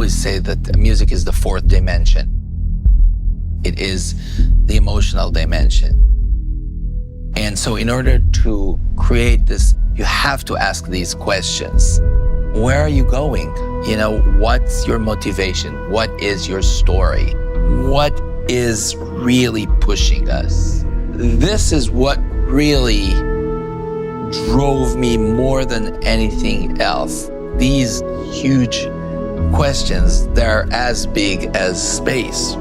always say that music is the fourth dimension. It is the emotional dimension. And so in order to create this, you have to ask these questions. Where are you going? You know, what's your motivation? What is your story? What is really pushing us? This is what really drove me more than anything else. These huge questions, they're as big as space.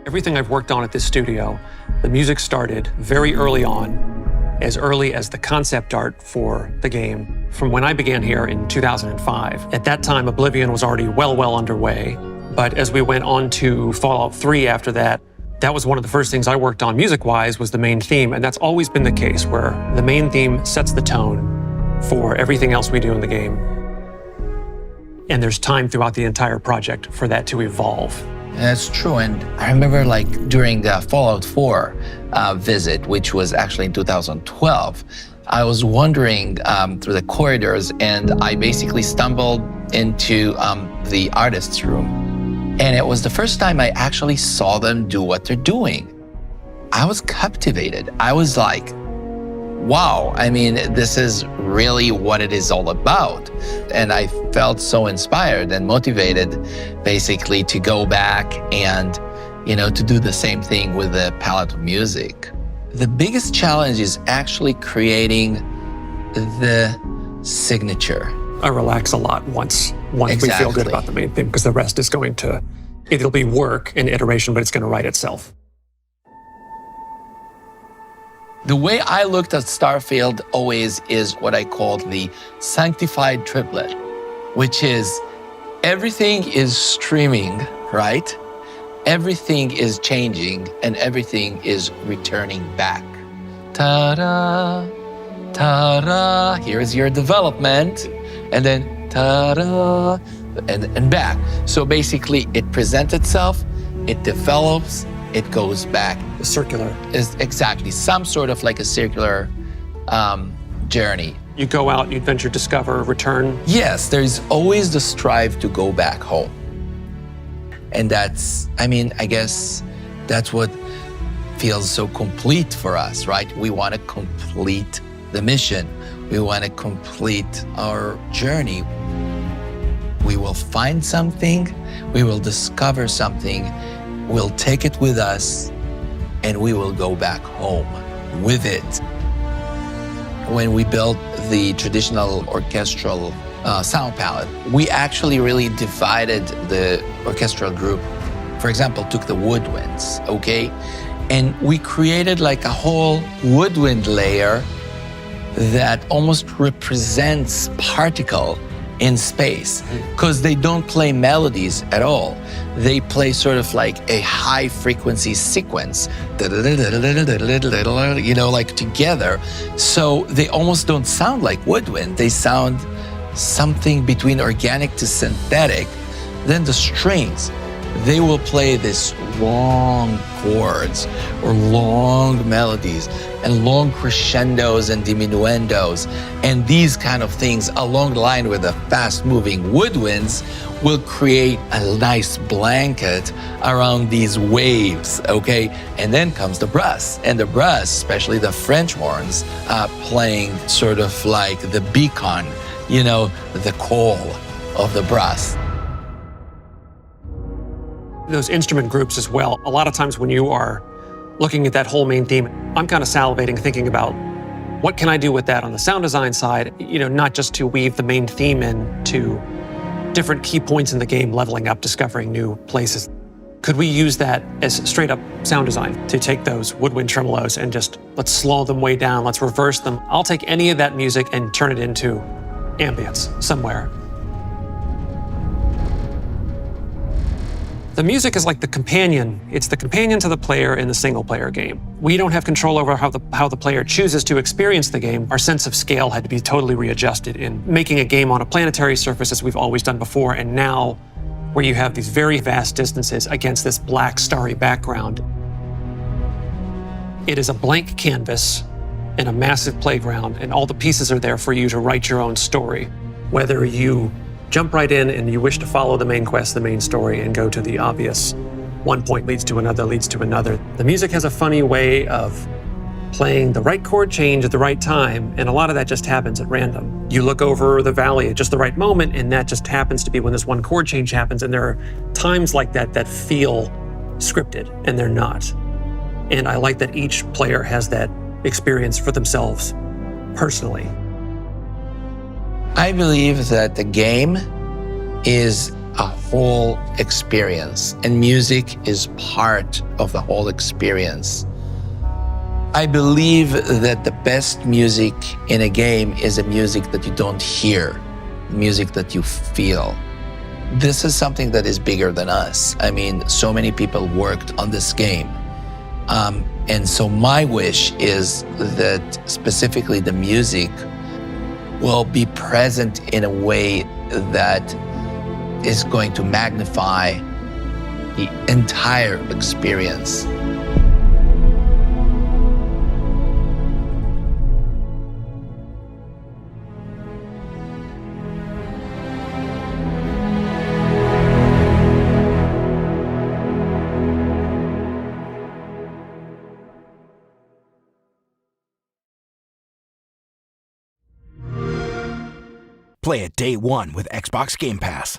Everything I've worked on at this studio, the music started very early on, as early as the concept art for the game from when I began here in 2005. At that time, Oblivion was already well underway, but as we went on to Fallout 3 after that, that was one of the first things I worked on music-wise was the main theme, and that's always been the case, where the main theme sets the tone for everything else we do in the game. And there's time throughout the entire project for that to evolve. That's true, and I remember like during the Fallout 4 visit, which was actually in 2012, I was wandering through the corridors and I basically stumbled into the artist's room. And it was the first time I actually saw them do what they're doing. I was captivated. I was like, wow, I mean, this is really what it is all about. And I felt so inspired and motivated basically to go back and, you know, to do the same thing with the palette of music. The biggest challenge is actually creating the signature. I relax a lot once Exactly. we feel good about the main theme, because the rest is going to, it'll be work and iteration, but it's going to write itself. The way I looked at Starfield always is what I called the sanctified triplet, which is everything is streaming, right? Everything is changing and everything is returning back. Ta-da, ta-da, here's your development, and then ta-da, and back. So basically it presents itself, it develops, it goes back. The circular. Is exactly, some sort of like a circular journey. You go out, you adventure, discover, return. Yes, there's always the strive to go back home. And that's, I mean, I guess that's what feels so complete for us, right? We want to complete the mission. We want to complete our journey. We will find something, we will discover something, we'll take it with us, and we will go back home with it. When we built the traditional orchestral sound palette, we actually really divided the orchestral group. For example, took the woodwinds, okay? And we created like a whole woodwind layer that almost represents particle in space, because they don't play melodies at all. They play sort of like a high frequency sequence, you know, like together. So they almost don't sound like woodwind. They sound something between organic to synthetic. Then the strings, they will play this long chords or long melodies and long crescendos and diminuendos. And these kind of things along the line with the fast-moving woodwinds will create a nice blanket around these waves, okay? And then comes the brass. And the brass, especially the French horns, playing sort of like the beacon, you know, the call of the brass. Those instrument groups as well. A lot of times when you are looking at that whole main theme, I'm kind of salivating thinking about what can I do with that on the sound design side, you know, not just to weave the main theme into different key points in the game, leveling up, discovering new places. Could we use that as straight up sound design to take those woodwind tremolos and just let's slow them way down, let's reverse them. I'll take any of that music and turn it into ambience somewhere. The music is like the companion. It's the companion to the player in the single-player game. We don't have control over how the player chooses to experience the game. Our sense of scale had to be totally readjusted in making a game on a planetary surface as we've always done before, and now where you have these very vast distances against this black, starry background. It is a blank canvas in a massive playground, and all the pieces are there for you to write your own story. Whether you jump right in and you wish to follow the main quest, the main story, and go to the obvious, one point leads to another, leads to another. The music has a funny way of playing the right chord change at the right time, and a lot of that just happens at random. You look over the valley at just the right moment, and that just happens to be when this one chord change happens, and there are times like that that feel scripted, and they're not. And I like that each player has that experience for themselves personally. I believe that the game is a whole experience, and music is part of the whole experience. I believe that the best music in a game is a music that you don't hear, music that you feel. This is something that is bigger than us. I mean, so many people worked on this game. And so my wish is that specifically the music will be present in a way that is going to magnify the entire experience. Play it day one with Xbox Game Pass.